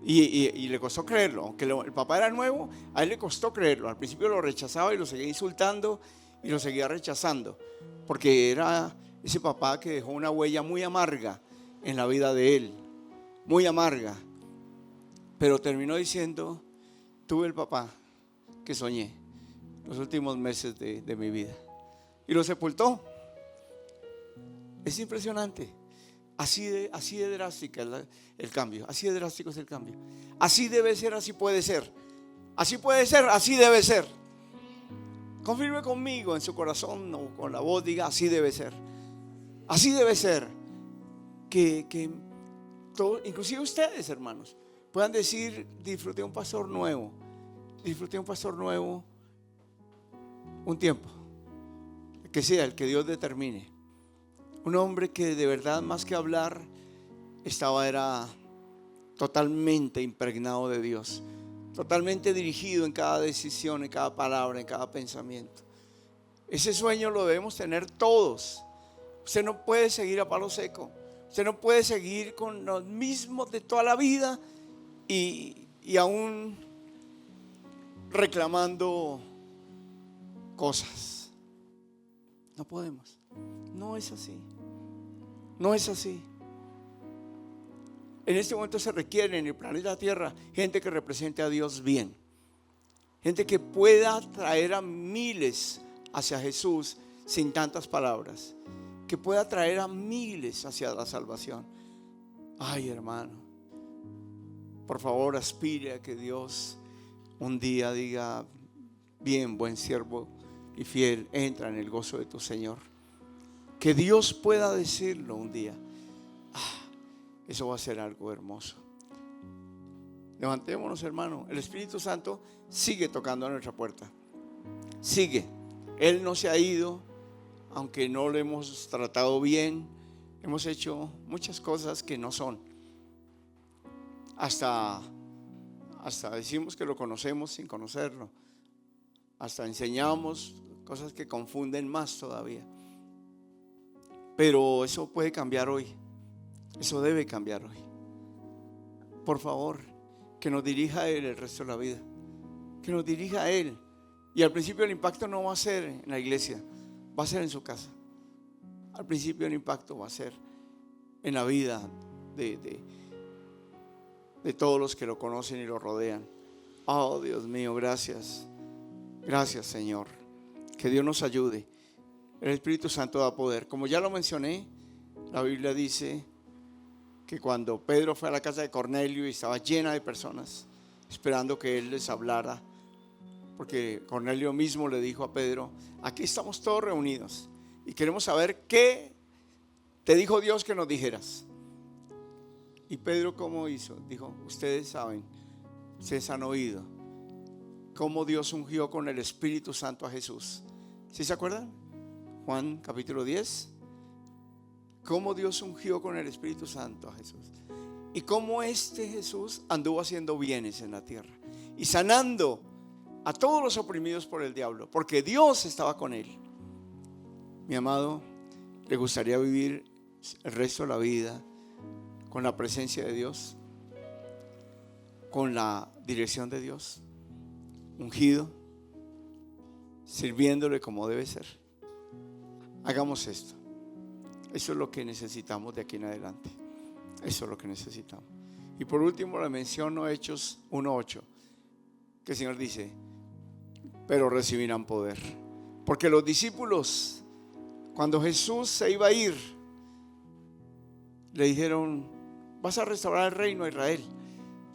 Y le costó creerlo, aunque el papá era nuevo, a él le costó creerlo. Al principio lo rechazaba y lo seguía insultando y lo seguía rechazando, porque era ese papá que dejó una huella muy amarga en la vida de él, muy amarga. Pero terminó diciendo: tuve el papá que soñé los últimos meses de mi vida. Y lo sepultó. Es impresionante. Así de drástica el cambio. Así de drástico es el cambio. Así debe ser, así puede ser. Así puede ser, así debe ser. Confirme conmigo en su corazón o con la voz, diga: así debe ser. Así debe ser. Que todo, inclusive ustedes, hermanos, puedan decir: disfruté un pastor nuevo. Disfruté un pastor nuevo un tiempo. Que sea el que Dios determine. Un hombre que de verdad, más que hablar, era totalmente impregnado de Dios, totalmente dirigido en cada decisión, en cada palabra, en cada pensamiento. Ese sueño lo debemos tener todos. Usted no puede seguir a palo seco. Usted no puede seguir con los mismos de toda la vida y aún reclamando cosas. No podemos. No es así. No es así. En este momento se requiere en el planeta Tierra gente que represente a Dios bien. Gente que pueda traer a miles hacia Jesús sin tantas palabras. Que pueda traer a miles hacia la salvación. Ay, hermano, por favor, aspire a que Dios un día diga: bien, buen siervo y fiel, entra en el gozo de tu Señor. Que Dios pueda decirlo un día. Eso va a ser algo hermoso. Levantémonos, hermano. El Espíritu Santo sigue tocando a nuestra puerta. Sigue. Él no se ha ido, aunque no lo hemos tratado bien. Hemos hecho muchas cosas que no son. Hasta decimos que lo conocemos sin conocerlo. Hasta enseñamos cosas que confunden más todavía. Pero eso puede cambiar hoy. Eso debe cambiar hoy. Por favor, que nos dirija a Él el resto de la vida. Que nos dirija a Él. Y al principio el impacto no va a ser en la iglesia, va a ser en su casa. Al principio el impacto va a ser en la vida de todos los que lo conocen y lo rodean. Oh, Dios mío, gracias. Gracias, Señor. Que Dios nos ayude. El Espíritu Santo da poder. Como ya lo mencioné, la Biblia dice que cuando Pedro fue a la casa de Cornelio y estaba llena de personas esperando que él les hablara, porque Cornelio mismo le dijo a Pedro: aquí estamos todos reunidos y queremos saber qué te dijo Dios que nos dijeras. Y Pedro, ¿cómo hizo? Dijo: ustedes saben, ustedes han oído cómo Dios ungió con el Espíritu Santo a Jesús. ¿Sí se acuerdan? Juan capítulo 10. Cómo Dios ungió con el Espíritu Santo a Jesús. Y cómo este Jesús anduvo haciendo bienes en la tierra y sanando a todos los oprimidos por el diablo, porque Dios estaba con él. Mi amado, ¿le gustaría vivir el resto de la vida con la presencia de Dios? Con la dirección de Dios, ungido, sirviéndole como debe ser. Hagamos esto. Eso es lo que necesitamos de aquí en adelante. Eso es lo que necesitamos. Y por último le menciono Hechos 1:8, que el Señor dice: pero recibirán poder. Porque los discípulos, cuando Jesús se iba a ir, le dijeron: vas a restaurar el reino a Israel.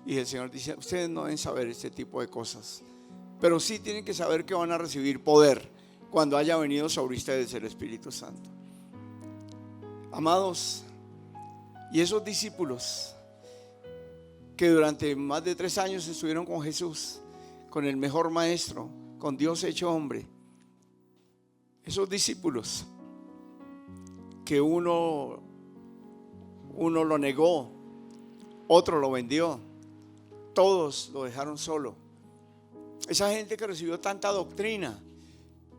Y el Señor dice: ustedes no deben saber este tipo de cosas, pero sí tienen que saber que van a recibir poder cuando haya venido sobre ustedes el Espíritu Santo. Amados, y esos discípulos que durante más de 3 años estuvieron con Jesús, con el mejor maestro, con Dios hecho hombre, esos discípulos que uno lo negó, otro lo vendió, todos lo dejaron solo. Esa gente que recibió tanta doctrina,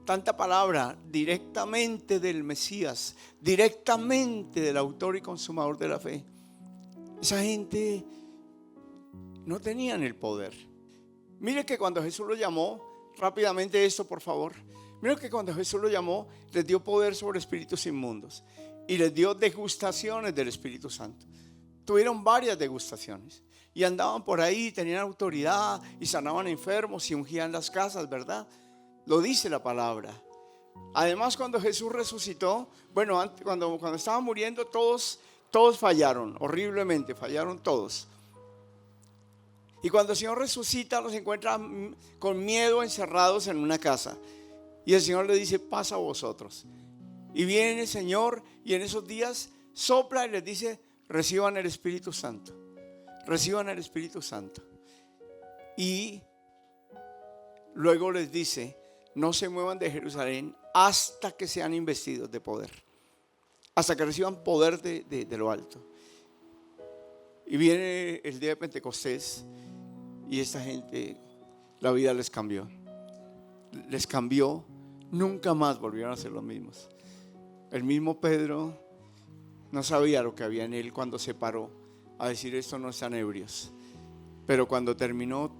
tanta palabra directamente del Mesías, directamente del autor y consumador de la fe, esa gente no tenían el poder. Mire que cuando Jesús lo llamó, rápidamente esto por favor, mire que cuando Jesús lo llamó, les dio poder sobre espíritus inmundos. y les dio degustaciones del Espíritu Santo. Tuvieron varias degustaciones y andaban por ahí, tenían autoridad y sanaban enfermos y ungían las casas, ¿verdad? Lo dice la palabra. Además, cuando Jesús resucitó, bueno, cuando estaba muriendo, todos fallaron, horriblemente, fallaron todos. Y cuando el Señor resucita, los encuentra con miedo, encerrados en una casa. Y el Señor le dice: pasa a vosotros. Y viene el Señor y en esos días sopla y les dice: reciban el Espíritu Santo. Reciban el Espíritu Santo. Y luego les dice: no se muevan de Jerusalén hasta que sean investidos de poder. Hasta que reciban poder de lo alto. Y viene el día de Pentecostés y esta gente, la vida les cambió. Les cambió, nunca más volvieron a ser los mismos. El mismo Pedro no sabía lo que había en él cuando se paró a decir: estos no están ebrios. Pero cuando terminó,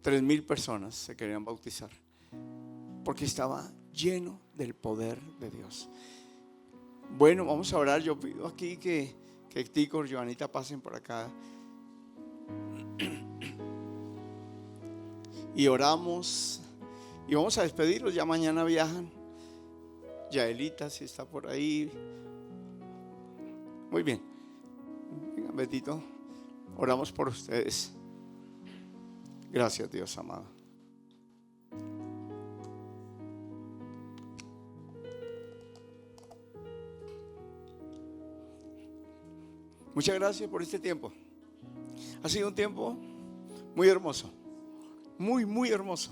3,000 personas se querían bautizar, porque estaba lleno del poder de Dios. Bueno, vamos a orar. Yo pido aquí que Tico y Joanita pasen por acá y oramos y vamos a despedirlos. Ya mañana viajan. Yaelita, si está por ahí. Muy bien. Venga, Betito, oramos por ustedes. Gracias, Dios amado. Muchas gracias por este tiempo. Ha sido un tiempo muy hermoso. Muy, muy hermoso.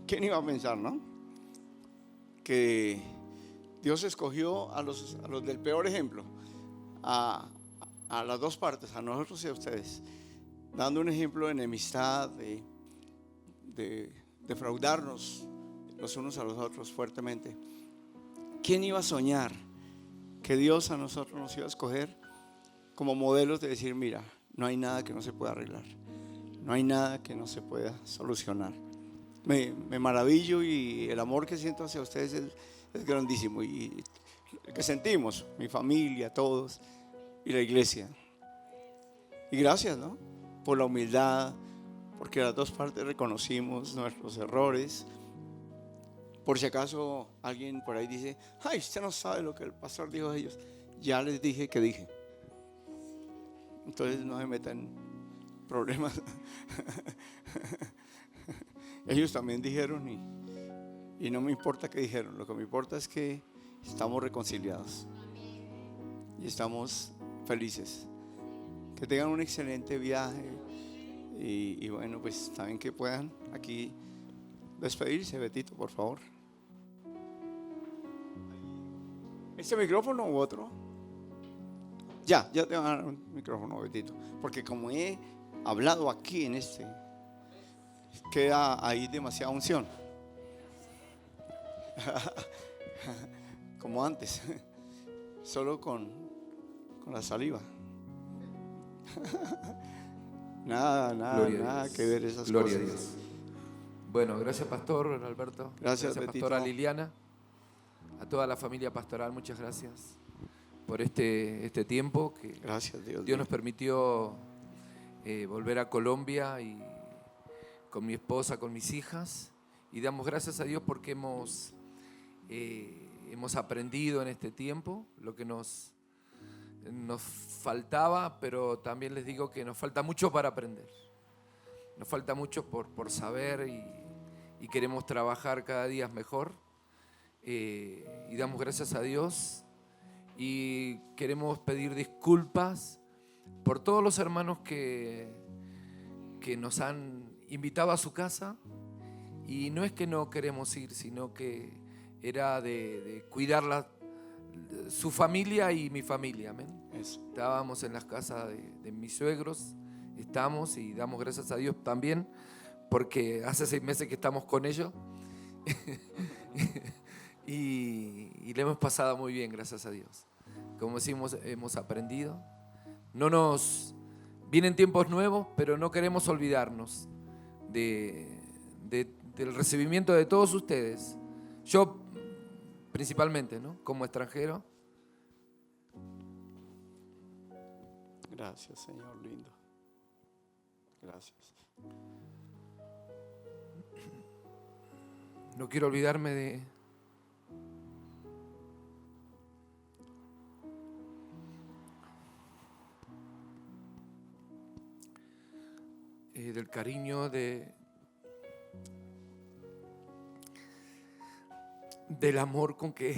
¿Quién iba a pensar, no? Que Dios escogió a los del peor ejemplo, a las dos partes, a nosotros y a ustedes, dando un ejemplo de enemistad, de defraudarnos los unos a los otros fuertemente. ¿Quién iba a soñar que Dios a nosotros nos iba a escoger como modelos de decir: mira, no hay nada que no se pueda arreglar, no hay nada que no se pueda solucionar? Me maravillo, y el amor que siento hacia ustedes es grandísimo, y el que sentimos, mi familia, todos, y la iglesia. Y gracias, ¿no?, por la humildad, porque las dos partes reconocimos nuestros errores. Por si acaso alguien por ahí dice: ay, usted no sabe lo que el pastor dijo de ellos. Ya les dije que dije. Entonces no se metan en problemas. Ellos también dijeron, y no me importa qué dijeron. Lo que me importa es que estamos reconciliados y estamos felices. Que tengan un excelente viaje, y bueno, pues también que puedan aquí despedirse. Betito, por favor. ¿Este micrófono u otro? Ya te van a dar un micrófono, Betito, porque como he hablado aquí en este, queda ahí demasiada unción. Como antes, solo con la saliva. Nada que ver esas Gloria cosas. a Dios. Bueno, gracias Pastor Alberto. Gracias Pastora Liliana. A toda la familia pastoral, muchas gracias por este tiempo que Gracias, Dios nos permitió volver a Colombia, y con mi esposa, con mis hijas, y damos gracias a Dios porque hemos aprendido en este tiempo lo que nos faltaba, pero también les digo que nos falta mucho para aprender. Nos falta mucho por saber, y queremos trabajar cada día mejor, y damos gracias a Dios, y queremos pedir disculpas por todos los hermanos que nos han invitado a su casa, y no es que no queremos ir, sino que era de cuidar su familia y mi familia, amén. Estábamos en las casas de mis suegros, estamos, y damos gracias a Dios también, porque hace 6 meses que estamos con ellos y le hemos pasado muy bien, gracias a Dios. Como decimos, hemos aprendido. Vienen tiempos nuevos, pero no queremos olvidarnos del recibimiento de todos ustedes. Yo principalmente, ¿no? Como extranjero. Gracias, Señor lindo. Gracias. No quiero olvidarme del cariño, del amor con que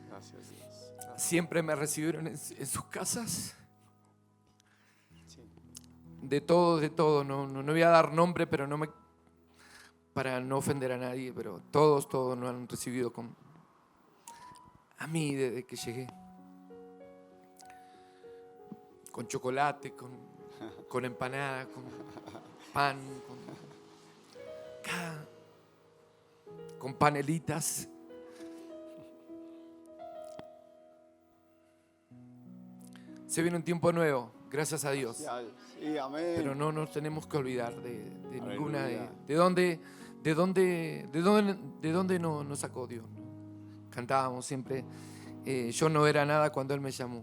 Gracias, Dios. Gracias. siempre me recibieron en sus casas. Sí. De todo. No voy a dar nombre, pero para no ofender a nadie, pero todos nos han recibido a mí desde que llegué. Con chocolate, con empanada, con pan, con panelitas. Se viene un tiempo nuevo, gracias a Dios. Sí, amén. Pero no nos tenemos que olvidar de ninguna Aleluya. de dónde nos sacó Dios. Cantábamos siempre, yo no era nada cuando Él me llamó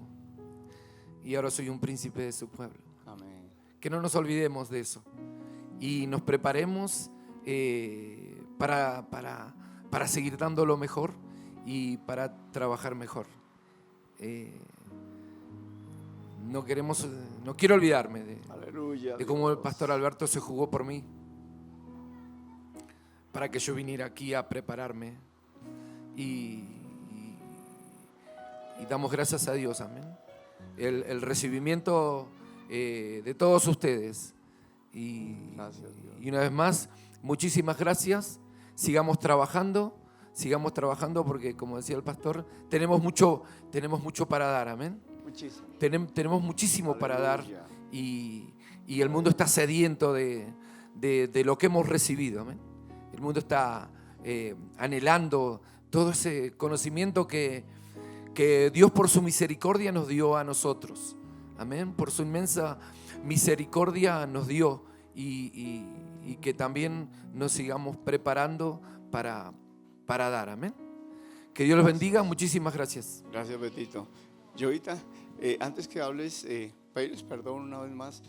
y ahora soy un príncipe de su pueblo. Amén. Que no nos olvidemos de eso y nos preparemos para seguir dando lo mejor y para trabajar mejor. No quiero olvidarme Aleluya, de cómo el Dios. pastor Alberto se jugó por mí para que yo viniera aquí a prepararme y damos gracias a Dios, amén. El recibimiento de todos ustedes Gracias, Dios. y una vez más, muchísimas gracias. Sigamos trabajando porque, como decía el pastor, tenemos mucho para dar, amén. Muchísimo. Tenemos muchísimo para dar Aleluya. y el mundo está sediento de lo que hemos recibido, amén. El mundo está anhelando todo ese conocimiento que Dios por su misericordia nos dio a nosotros, amén. Por su inmensa misericordia nos dio y que también nos sigamos preparando para dar, amén. Que Dios los bendiga, muchísimas gracias. Gracias, Betito. Yoita, antes que hables, pedirles perdón una vez más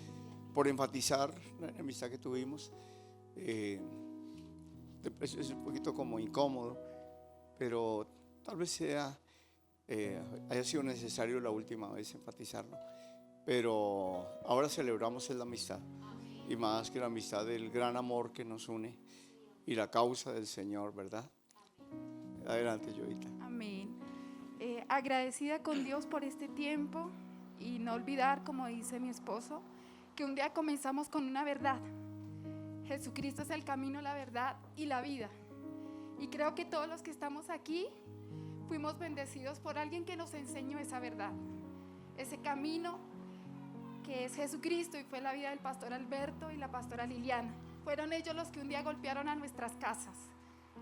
por enfatizar la amistad que tuvimos. Es un poquito como incómodo, pero tal vez haya sido necesario la última vez enfatizarlo. Pero ahora celebramos la amistad, y más que la amistad del gran amor que nos une y la causa del Señor, ¿verdad? Adelante, Yoita. Amén. Agradecida con Dios por este tiempo y no olvidar, como dice mi esposo, que un día comenzamos con una verdad. Jesucristo es el camino, la verdad y la vida. Y creo que todos los que estamos aquí fuimos bendecidos por alguien que nos enseñó esa verdad, ese camino que es Jesucristo, y fue la vida del pastor Alberto y la pastora Liliana. Fueron ellos los que un día golpearon a nuestras casas,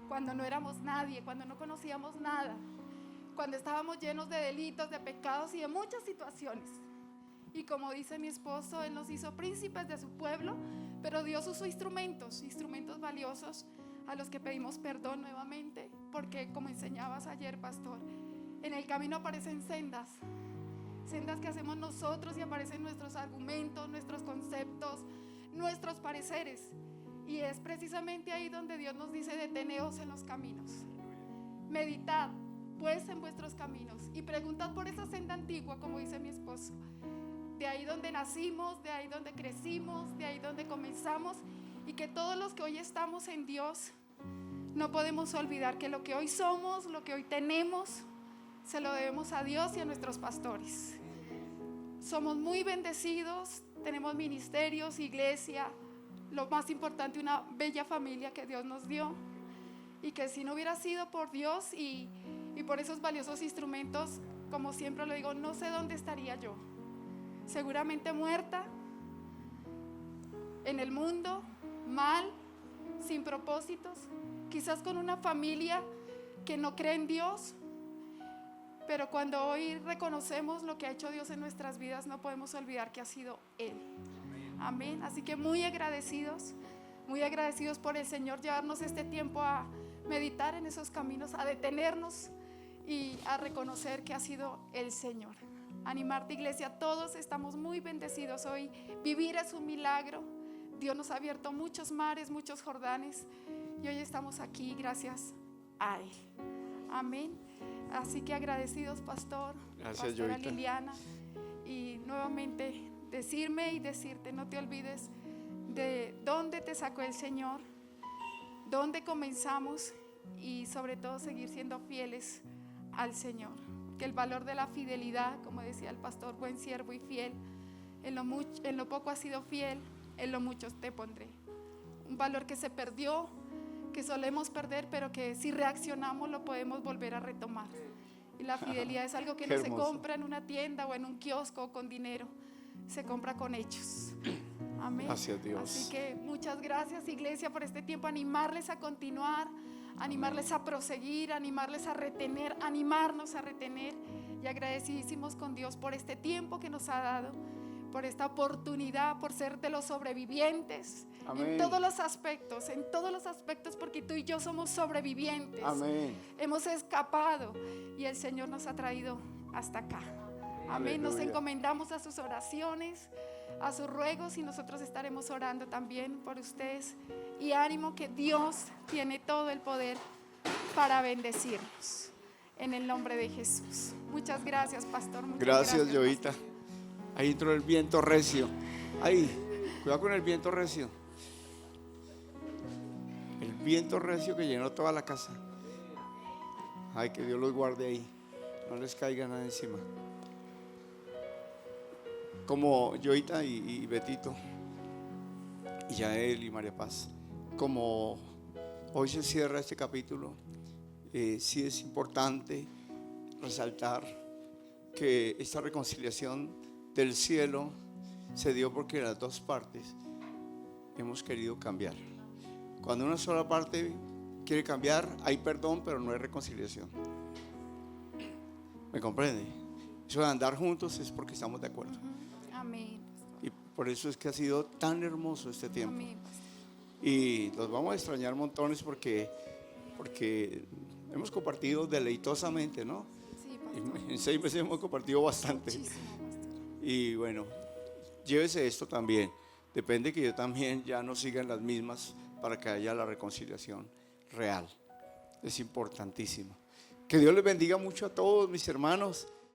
cuando no éramos nadie, cuando no conocíamos nada, cuando estábamos llenos de delitos, de pecados y de muchas situaciones. Y como dice mi esposo, Él nos hizo príncipes de su pueblo, pero Dios usó instrumentos valiosos a los que pedimos perdón nuevamente, porque como enseñabas ayer, pastor, en el camino aparecen sendas que hacemos nosotros, y aparecen nuestros argumentos, nuestros conceptos, nuestros pareceres. Y es precisamente ahí donde Dios nos dice: deteneos en los caminos, meditad pues en vuestros caminos y preguntad por esa senda antigua, como dice mi esposo. De ahí donde nacimos, de ahí donde crecimos, de ahí donde comenzamos, y que todos los que hoy estamos en Dios no podemos olvidar que lo que hoy somos, lo que hoy tenemos, se lo debemos a Dios y a nuestros pastores. Somos muy bendecidos, tenemos ministerios, iglesia, lo más importante, una bella familia que Dios nos dio, y que si no hubiera sido por Dios y por esos valiosos instrumentos, como siempre lo digo, no sé dónde estaría yo. Seguramente muerta, en el mundo, mal, sin propósitos, quizás con una familia que no cree en Dios. Pero cuando hoy reconocemos lo que ha hecho Dios en nuestras vidas, no podemos olvidar que ha sido Él. Amén. Así que muy agradecidos por el Señor llevarnos este tiempo a meditar en esos caminos, a detenernos y a reconocer que ha sido el Señor. Animarte, iglesia, todos estamos muy bendecidos hoy. Vivir es un milagro. Dios nos ha abierto muchos mares, muchos Jordanes, y hoy estamos aquí gracias a Él. Amén. Así que agradecidos, pastor, Gracias, pastora Jovita. Liliana, y nuevamente decirme y decirte, no te olvides de dónde te sacó el Señor, dónde comenzamos, y sobre todo seguir siendo fieles al Señor. Que el valor de la fidelidad, como decía el pastor, buen siervo y fiel, en lo poco has sido fiel, en lo mucho te pondré. Un valor que se perdió, que solemos perder, pero que si reaccionamos lo podemos volver a retomar. Y la fidelidad es algo que Qué no se hermoso. compra en una tienda o en un kiosco o con dinero, se compra con hechos. Amén. Gracias, Dios. Así que muchas gracias, iglesia, por este tiempo. Animarles a continuar, animarles a proseguir, animarles a retener, animarnos a retener. Y agradecidísimos con Dios por este tiempo que nos ha dado, por esta oportunidad, por ser de los sobrevivientes. Amén. En todos los aspectos, porque tú y yo somos sobrevivientes. Amén. Hemos escapado y el Señor nos ha traído hasta acá. Amén. Nos Aleluya. encomendamos a sus oraciones, a sus ruegos, y nosotros estaremos orando también por ustedes. Y ánimo, que Dios tiene todo el poder para bendecirnos. En el nombre de Jesús. Muchas gracias, pastor. Muchas Gracias, Jovita. pastor. Ahí entró el viento recio. Ahí, cuidado con el viento recio. El viento recio que llenó toda la casa. Ay, que Dios los guarde ahí. No les caiga nada encima. Como Jovita y Betito, y Yael y María Paz, como hoy se cierra este capítulo, sí es importante resaltar que esta reconciliación del cielo se dio porque las dos partes hemos querido cambiar. Cuando una sola parte quiere cambiar, hay perdón, pero no hay reconciliación. ¿Me comprende? Eso de andar juntos es porque estamos de acuerdo. Amén. Y por eso es que ha sido tan hermoso este tiempo. Amén, pastor. Y los vamos a extrañar montones porque hemos compartido deleitosamente, ¿no? Sí, pastor. En 6 meses hemos compartido bastante. Muchísimo, pastor. Y bueno, llévese esto también. Depende que yo también ya no siga en las mismas para que haya la reconciliación real. Es importantísimo. Que Dios les bendiga mucho a todos mis hermanos.